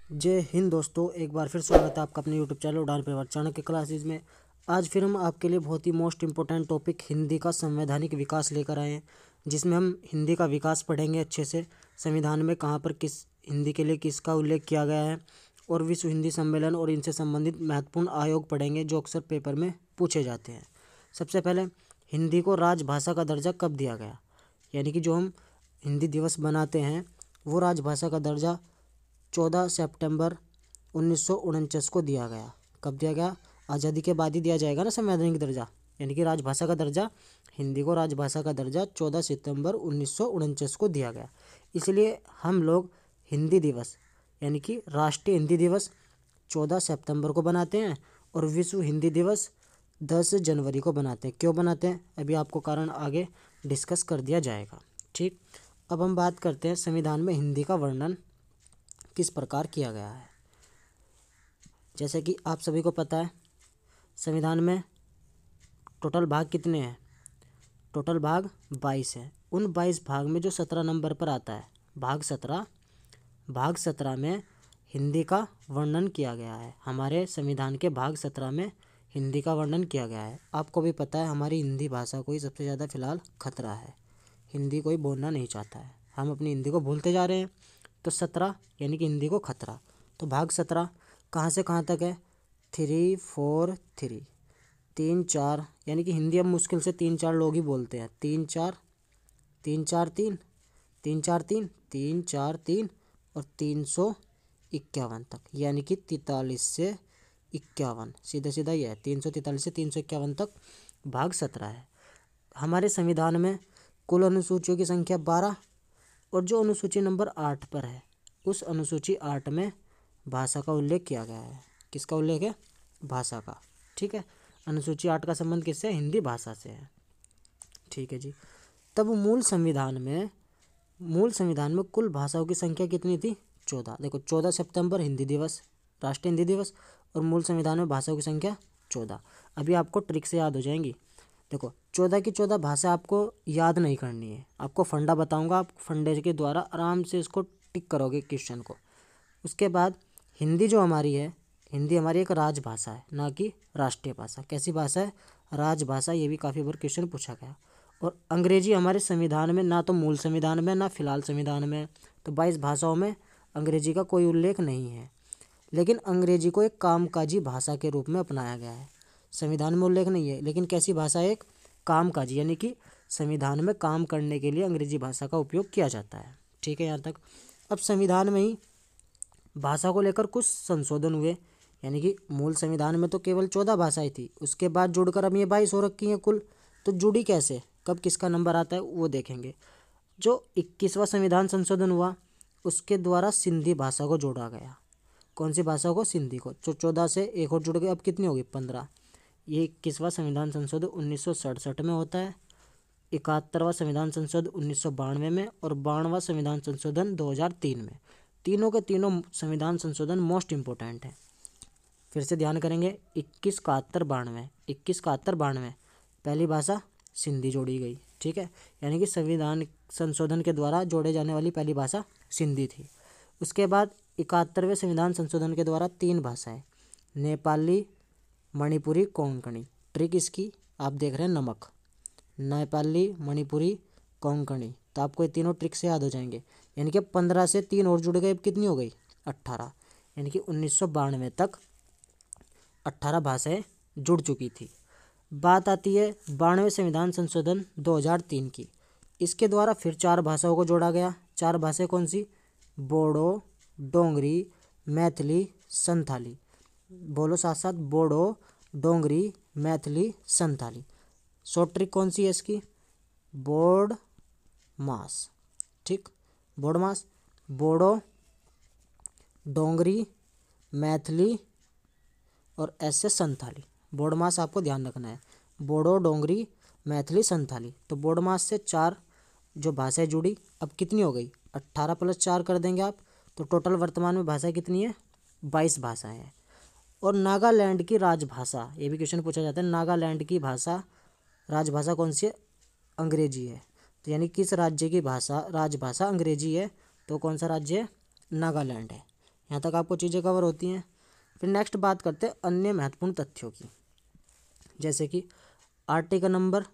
जय हिंद दोस्तों, एक बार फिर स्वागत है आपका अपने यूट्यूब चैनल उड़ान परिवार चाणक्य क्लासेज में। आज फिर हम आपके लिए बहुत ही मोस्ट इम्पोर्टेंट टॉपिक हिंदी का संवैधानिक विकास लेकर आए हैं, जिसमें हम हिंदी का विकास पढ़ेंगे अच्छे से। संविधान में कहाँ पर किस हिंदी के लिए किसका उल्लेख किया गया है, और विश्व हिंदी सम्मेलन और इनसे संबंधित महत्वपूर्ण आयोग पढ़ेंगे जो अक्सर पेपर में पूछे जाते हैं। सबसे पहले हिंदी को राजभाषा का दर्जा कब दिया गया, यानी कि जो हम हिंदी दिवस बनाते हैं वो राजभाषा का दर्जा 14 सितंबर 1949 को दिया गया। कब दिया गया? आज़ादी के बाद ही दिया जाएगा ना संवैधानिक दर्जा, यानी कि राजभाषा का दर्जा, हिंदी को राजभाषा का दर्जा 14 सितंबर 1949 को दिया गया। इसलिए हम लोग हिंदी दिवस यानी कि राष्ट्रीय हिंदी दिवस 14 सितंबर को बनाते हैं और विश्व हिंदी दिवस 10 जनवरी को बनाते हैं। क्यों बनाते हैं, अभी आपको कारण आगे डिस्कस कर दिया जाएगा। ठीक, अब हम बात करते हैं संविधान में हिंदी का वर्णन किस प्रकार किया गया है। जैसे कि आप सभी को पता है, संविधान में टोटल भाग कितने हैं? टोटल भाग 22 है। उन 22 भाग में जो 17 नंबर पर आता है भाग 17 में हिंदी का वर्णन किया गया है। हमारे संविधान के भाग 17 में हिंदी का वर्णन किया गया है। आपको भी पता है हमारी हिंदी भाषा को ही सबसे ज़्यादा फिलहाल खतरा है। हिंदी कोई बोलना नहीं चाहता है, हम अपनी हिंदी को भूलते जा रहे हैं। तो 17 यानी कि हिंदी को खतरा। तो भाग 17 कहाँ से कहाँ तक है? 3, 4, 3, 3, 4, यानी कि हिंदी अब मुश्किल से 3-4 लोग ही बोलते हैं। 3, 4, 3, 4, 3, 3, 4, 3, 3, 4, 3 और 351 तक, यानी कि 43 से 51, सीधा सीधा यह है 343 से 351 तक भाग 17 है। हमारे संविधान में कुल अनुसूचियों की संख्या 12 और जो अनुसूची नंबर 8 पर है उस अनुसूची 8 में भाषा का उल्लेख किया गया है। किसका उल्लेख है? भाषा का। ठीक है, अनुसूची 8 का संबंध किससे है? हिंदी भाषा से है। ठीक है जी। तब मूल संविधान में कुल भाषाओं की संख्या कितनी थी? 14। देखो, 14 सितंबर हिंदी दिवस, राष्ट्रीय हिंदी दिवस, और मूल संविधान में भाषाओं की संख्या 14। अभी आपको ट्रिक से याद हो जाएंगी। देखो, 14 की 14 भाषा आपको याद नहीं करनी है, आपको फंडा बताऊंगा, आप फंडे के द्वारा आराम से इसको टिक करोगे क्वेश्चन को। उसके बाद हिंदी जो हमारी है, हिंदी हमारी एक राजभाषा है, ना कि राष्ट्रीय भाषा। कैसी भाषा है? राजभाषा। ये भी काफ़ी बार क्वेश्चन पूछा गया। और अंग्रेजी हमारे संविधान में ना तो मूल संविधान में ना फिलहाल संविधान में, तो 22 भाषाओं में अंग्रेजी का कोई उल्लेख नहीं है। लेकिन अंग्रेजी को एक कामकाजी भाषा के रूप में अपनाया गया है। संविधान में उल्लेख नहीं है, लेकिन कैसी भाषा है? एक कामकाजी, यानी कि संविधान में काम करने के लिए अंग्रेजी भाषा का उपयोग किया जाता है। ठीक है यहाँ तक। अब संविधान में ही भाषा को लेकर कुछ संशोधन हुए, यानी कि मूल संविधान में तो केवल 14 भाषाएं थी, उसके बाद जुड़कर अब ये 22 हो रखी हैं कुल। तो जुड़ी कैसे, कब किसका नंबर आता है वो देखेंगे। जो 21वां संविधान संशोधन हुआ उसके द्वारा सिंधी भाषा को जोड़ा गया। कौन सी भाषा को? सिंधी को। जो 14 से एक और जुड़ गए, अब कितनी होगी? 15। ये 21वां संविधान संशोधन 1967 में होता है, 71वां संविधान संशोधन 1992 में और 92वां संविधान संशोधन 2003 में। तीनों के तीनों संविधान संशोधन मोस्ट इम्पोर्टेंट हैं। फिर से ध्यान करेंगे, 21, 71, 92, 21, 71, 92 पहली भाषा सिंधी जोड़ी गई। ठीक है, यानी कि संविधान संशोधन के द्वारा जोड़े जाने वाली पहली भाषा सिंधी थी। उसके बाद 71वें संविधान संशोधन के द्वारा 3 भाषाएं, नेपाली, मणिपुरी, कोंकणी। ट्रिक इसकी आप देख रहे हैं, नमक, नेपाली, मणिपुरी, कोंकणी। तो आपको ये तीनों ट्रिक से याद हो जाएंगे। यानी कि 15 से 3 और जुड़ गए, अब कितनी हो गई? 18। यानी कि 1992 तक 18 भाषाएं जुड़ चुकी थी। बात आती है 92वें संविधान संशोधन 2003 की। इसके द्वारा फिर 4 भाषाओं को जोड़ा गया। 4 भाषाएं कौन सी? बोडो, डोंगरी, मैथिली, संथाली। बोलो साथ साथ, बोडो, डोंगरी, मैथिली, संथाली। शॉर्ट ट्रिक कौन सी है इसकी? बोर्ड मास। ठीक, बोर्ड मास, बोडो, डोंगरी, मैथिली और ऐसे संथाली। बोर्ड मास आपको ध्यान रखना है, बोडो, डोंगरी, मैथिली, संथाली। तो बोर्ड मास से 4 जो भाषाएं जुड़ी, अब कितनी हो गई? 18 + 4 कर देंगे आप, तो टोटल वर्तमान में भाषा कितनी है? 22 भाषाएं हैं। और नागालैंड की राजभाषा, ये भी क्वेश्चन पूछा जाता है, नागालैंड की भाषा राजभाषा कौन सी है? अंग्रेजी है। तो यानी किस राज्य की भाषा राजभाषा अंग्रेजी है? तो कौन सा राज्य है? नागालैंड है। यहाँ तक आपको चीज़ें कवर होती हैं। फिर नेक्स्ट बात करते हैं अन्य महत्वपूर्ण तथ्यों की, जैसे कि आर्टिकल नंबर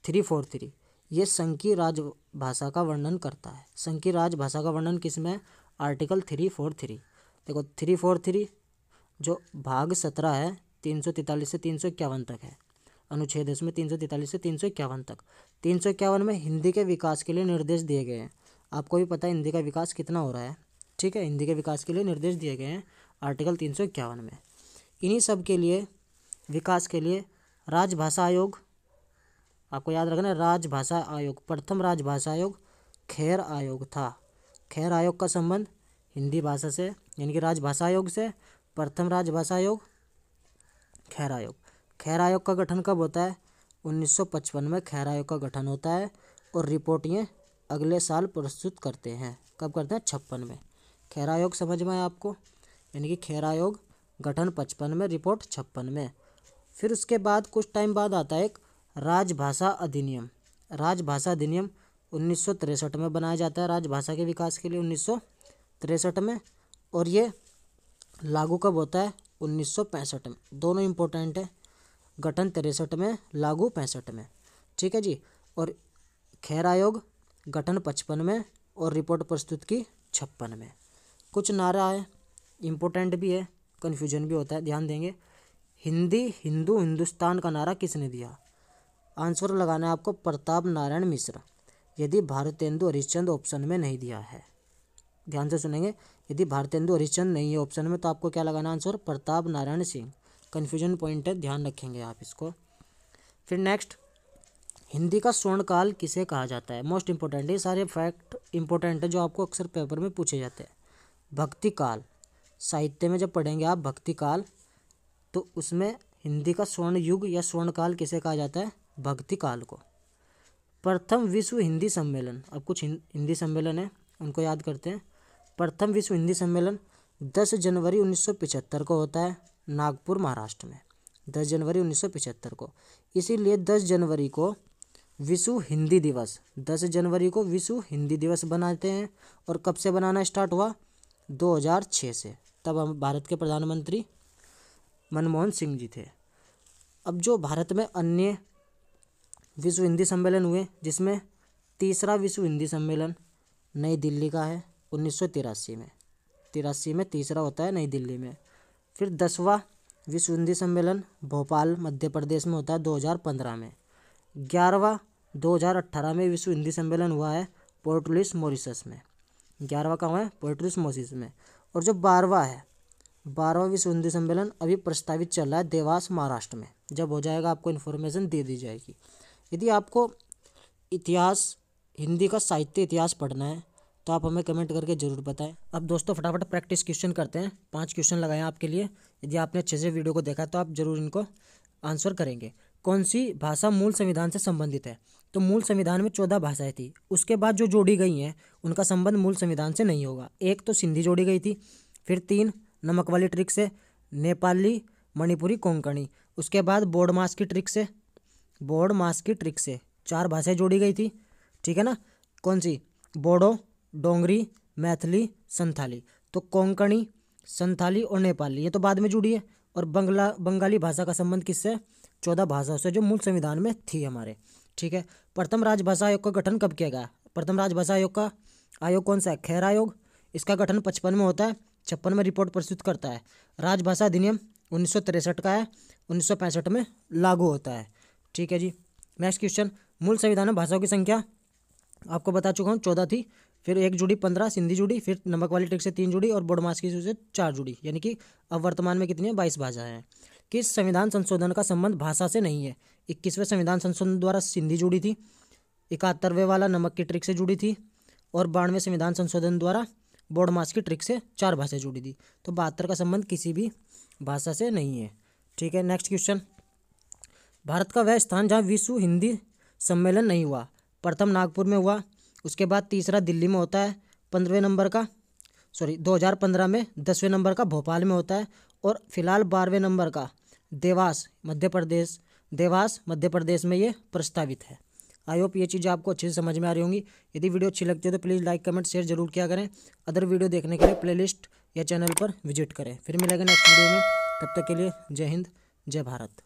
343 ये संघीय राजभाषा का वर्णन करता है। संघीय राजभाषा का वर्णन किस में है? आर्टिकल 343। देखो 343 जो भाग 17 है 343 से 351 तक है, अनुच्छेद इसमें 343 से 351 तक। 351 में हिंदी के विकास के लिए निर्देश दिए गए हैं। आपको भी पता है हिंदी का विकास कितना हो रहा है, ठीक है। हिंदी के विकास के लिए निर्देश दिए गए हैं आर्टिकल 351 में। इन्हीं सब के लिए विकास के लिए राजभाषा आयोग, आपको याद रखना है, राजभाषा आयोग, प्रथम राजभाषा आयोग खैर आयोग था। खैर आयोग का संबंध हिंदी भाषा से यानी कि राजभाषा आयोग से। प्रथम राजभाषा आयोग खैर आयोग। खैर आयोग का गठन कब होता है? 1955 में खैर आयोग का गठन होता है और रिपोर्ट ये अगले साल प्रस्तुत करते हैं। कब करते हैं? 56 में। खैर आयोग समझ में आया आपको, यानी कि खैर आयोग गठन 55 में, रिपोर्ट 56 में। फिर उसके बाद कुछ टाइम बाद आता है एक राजभाषा अधिनियम। राजभाषा अधिनियम 1963 में बनाया जाता है, राजभाषा के विकास के लिए 1963 में, और ये लागू कब होता है? 1965 में। दोनों इम्पोर्टेंट है, गठन 63 में, लागू 65 में, ठीक है जी। और खैर आयोग गठन 55 में और रिपोर्ट प्रस्तुत की 56 में। कुछ नारा है, इम्पोर्टेंट भी है, कन्फ्यूजन भी होता है, ध्यान देंगे। हिंदी हिंदू हिंदुस्तान का नारा किसने दिया? आंसर लगाना है आपको, प्रताप नारायण मिश्र। यदि भारतेंदु हरिश्चंद्र ऑप्शन में नहीं दिया है, ध्यान से सुनेंगे, यदि भारतेंदु हरिश्चंद्र नहीं है ऑप्शन में तो आपको क्या लगाना answer? Pratap Narayan Singh. Confusion point है, ध्यान रखेंगे आप इसको। फिर नेक्स्ट, हिंदी का स्वर्णकाल किसे कहा जाता है? मोस्ट इंपॉर्टेंट, ये सारे फैक्ट इंपॉर्टेंट है जो आपको अक्सर पेपर में पूछे जाते हैं। भक्ति काल, साहित्य में जब पढ़ेंगे आप भक्ति काल, तो उसमें हिंदी का स्वर्ण युग या स्वर्णकाल किसे कहा जाता है? भक्ति काल को। प्रथम विश्व हिंदी सम्मेलन, अब कुछ हिंदी सम्मेलन है उनको याद करते हैं। प्रथम विश्व हिंदी सम्मेलन 10 जनवरी 1975 को होता है नागपुर महाराष्ट्र में, 10 जनवरी 1975 को। इसीलिए 10 जनवरी को विश्व हिंदी दिवस, 10 जनवरी को विश्व हिंदी दिवस बनाते हैं। और कब से बनाना स्टार्ट हुआ? 2006 से, तब हम भारत के प्रधानमंत्री मनमोहन सिंह जी थे। अब जो भारत में अन्य विश्व हिंदी सम्मेलन हुए, जिसमें तीसरा विश्व हिंदी सम्मेलन नई दिल्ली का है 1983 में, 83 में तीसरा होता है नई दिल्ली में। फिर 10वां विश्व हिंदी सम्मेलन भोपाल मध्य प्रदेश में होता है 2015 में। 11वां 2018 में विश्व हिंदी सम्मेलन हुआ है पोर्ट लुइस मॉरिशस में। 11वां कहाँ है? पोर्ट लुइस मॉरिशस में। और जो 12वां है, 12वां विश्व हिंदी सम्मेलन अभी प्रस्तावित चल रहा है देवास महाराष्ट्र में। जब हो जाएगा आपको इन्फॉर्मेशन दे दी जाएगी। यदि आपको इतिहास, हिंदी का साहित्य इतिहास पढ़ना है तो आप हमें कमेंट करके ज़रूर बताएं। अब दोस्तों फटाफट प्रैक्टिस क्वेश्चन करते हैं। 5 क्वेश्चन लगाए हैं आपके लिए। यदि आपने अच्छे से वीडियो को देखा तो आप जरूर इनको आंसर करेंगे। कौन सी भाषा मूल संविधान से संबंधित है? तो मूल संविधान में 14 भाषाएं थी, उसके बाद जो जोड़ी गई हैं उनका संबंध मूल संविधान से नहीं होगा। एक तो सिंधी जोड़ी गई थी, फिर 3 नमक वाली ट्रिक से नेपाली, मणिपुरी, कोंकणी, उसके बाद बोर्ड मास की ट्रिक से, बोर्ड मास की ट्रिक से 4 भाषाएं जोड़ी गई थी, ठीक है ना। कौन सी? बोडो, डोंगरी, मैथिली, संथाली। तो कोंकणी, संथाली और नेपाली ये तो बाद में जुड़ी है। और बंगाली भाषा का संबंध किससे? 14 भाषाओं से जो मूल संविधान में थी हमारे, ठीक है। प्रथम राजभाषा आयोग का गठन कब किया गया? प्रथम राजभाषा आयोग का आयोग कौन सा है? खैर आयोग। इसका गठन 55 में होता है, 56 में रिपोर्ट प्रस्तुत करता है। राजभाषा अधिनियम 1963 का है, 1965 में लागू होता है, ठीक है जी। नेक्स्ट क्वेश्चन, मूल संविधान में भाषाओं की संख्या आपको बता चुका हूँ 14 थी, फिर 1 जुड़ी 15 सिंधी जुड़ी, फिर नमक वाली ट्रिक से 3 जुड़ी और बोडमास की से 4 जुड़ी, यानी कि अब वर्तमान में कितनी है? 22 भाषाएं हैं। किस संविधान संशोधन का संबंध भाषा से नहीं है? 21वें संविधान संशोधन द्वारा सिंधी जुड़ी थी, 71वें वाला नमक की ट्रिक से जुड़ी थी, और 92वें संविधान संशोधन द्वारा बोडमास की ट्रिक से 4 भाषाएं जुड़ी थी। तो 72 का संबंध किसी भी भाषा से नहीं है, ठीक है। नेक्स्ट क्वेश्चन, भारत का वह स्थान जहाँ विश्व हिंदी सम्मेलन नहीं हुआ? प्रथम नागपुर में हुआ, उसके बाद तीसरा दिल्ली में होता है 2015 में, 10वें नंबर का भोपाल में होता है, और फिलहाल 12वें नंबर का देवास मध्य प्रदेश में ये प्रस्तावित है। आई होप ये चीज़ें आपको अच्छे से समझ में आ रही होंगी। यदि वीडियो अच्छी लगती है तो प्लीज़ लाइक कमेंट शेयर जरूर किया करें। अदर वीडियो देखने के लिए प्लेलिस्ट या चैनल पर विजिट करें। फिर मिलेंगे नेक्स्ट वीडियो में, तब तक के लिए जय हिंद, जय भारत।